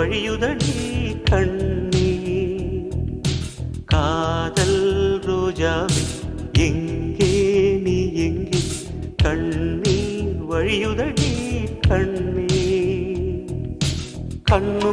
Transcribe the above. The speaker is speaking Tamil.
வழியுதடி கண்ணீர். காதல் ரோஜாவே எங்கே நீ எங்கே, கண்ணீர் வழியுதடி கண்ணீர். கண்ணு